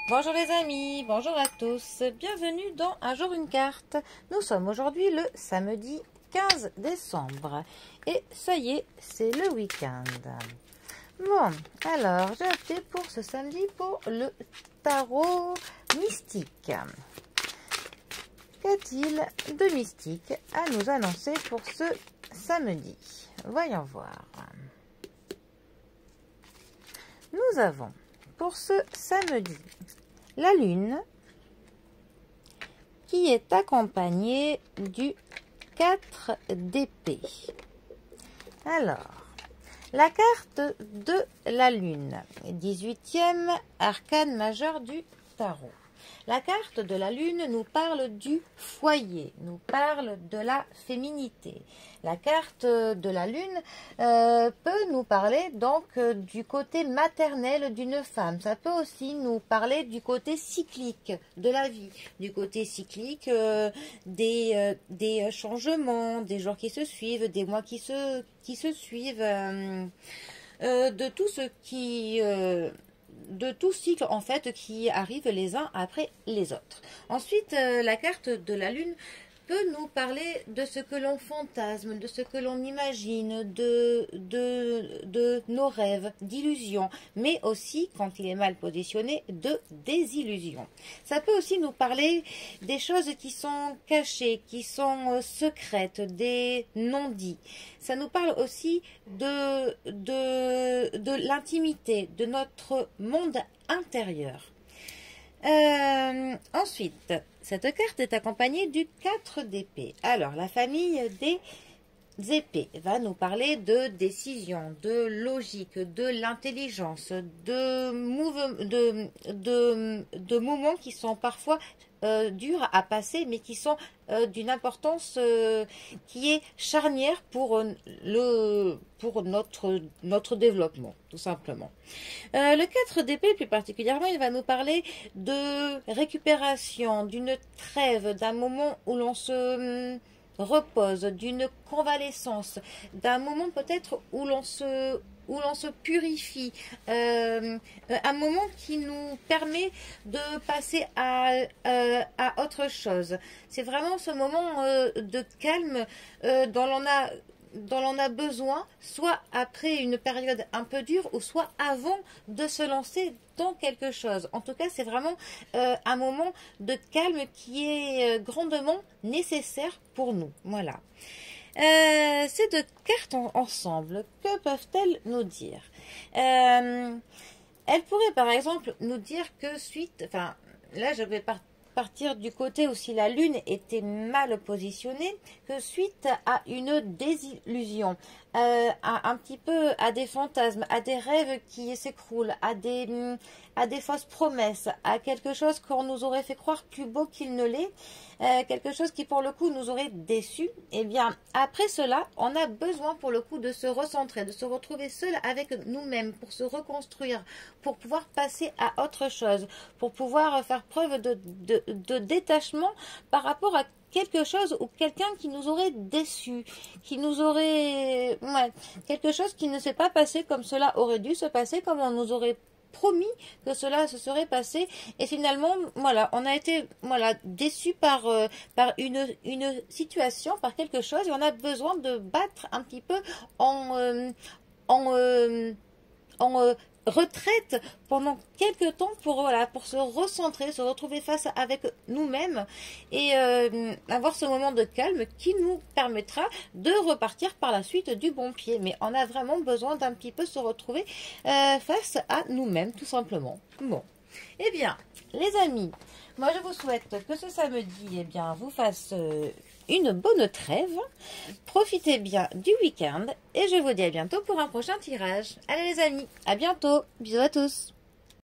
Bonjour les amis, bonjour à tous, bienvenue dans Un jour une carte. Nous sommes aujourd'hui le samedi 15 décembre et ça y est, c'est le week-end. Bon, alors j'ai opté pour ce samedi pour le tarot mystique. Qu'a-t-il de mystique à nous annoncer pour ce samedi? Voyons voir. Nous avons pour ce samedi la lune qui est accompagnée du 4 d'épée. Alors, la carte de la lune, 18e arcane majeur du tarot. La carte de la lune nous parle du foyer, nous parle de la féminité. La carte de la lune peut nous parler donc du côté maternel d'une femme. Ça peut aussi nous parler du côté cyclique de la vie, du côté cyclique des changements, des jours qui se suivent, des mois qui se suivent, de tout ce qui... de tout cycle en fait qui arrive les uns après les autres. Ensuite, la carte de la lune peut nous parler de ce que l'on fantasme, de ce que l'on imagine, de nos rêves, d'illusions, mais aussi, quand il est mal positionné, de désillusions. Ça peut aussi nous parler des choses qui sont cachées, qui sont secrètes, des non-dits. Ça nous parle aussi de l'intimité, de notre monde intérieur. Ensuite, cette carte est accompagnée du 4 d'épée. Alors, la famille des épées va nous parler de décision, de logique, de l'intelligence, de moments qui sont parfois durs à passer, mais qui sont d'une importance qui est charnière pour notre développement, tout simplement. Le 4 d'épée, plus particulièrement, il va nous parler de récupération, d'une trêve, d'un moment où l'on se repose, d'une convalescence, d'un moment peut-être où l'on se purifie, un moment qui nous permet de passer à autre chose. C'est vraiment ce moment de calme dont l'on a besoin, soit après une période un peu dure, ou soit avant de se lancer dans quelque chose. En tout cas, c'est vraiment un moment de calme qui est grandement nécessaire pour nous. Voilà. Ces deux cartes ensemble, que peuvent-elles nous dire? Elles pourraient par exemple nous dire que suite, enfin là je vais partir du côté où si la lune était mal positionnée, que suite à une désillusion, un petit peu à des fantasmes, à des rêves qui s'écroulent, à des fausses promesses, à quelque chose qu'on nous aurait fait croire plus beau qu'il ne l'est, quelque chose qui pour le coup nous aurait déçus, et bien après cela, on a besoin pour le coup de se recentrer, de se retrouver seul avec nous-mêmes pour se reconstruire, pour pouvoir passer à autre chose, pour pouvoir faire preuve de détachement par rapport à quelque chose ou quelqu'un qui nous aurait déçus, qui nous aurait... Ouais, quelque chose qui ne s'est pas passé comme cela aurait dû se passer, comme on nous aurait promis que cela se serait passé, et finalement voilà, on a été déçu par une situation, par quelque chose, et on a besoin de battre un petit peu en retraite pendant quelques temps pour se recentrer, se retrouver face avec nous-mêmes et avoir ce moment de calme qui nous permettra de repartir par la suite du bon pied. Mais on a vraiment besoin d'un petit peu se retrouver face à nous-mêmes, tout simplement. Bon, eh bien, les amis, moi je vous souhaite que ce samedi, vous fasse une bonne trêve. Profitez bien du week-end et je vous dis à bientôt pour un prochain tirage. Allez les amis, à bientôt. Bisous à tous.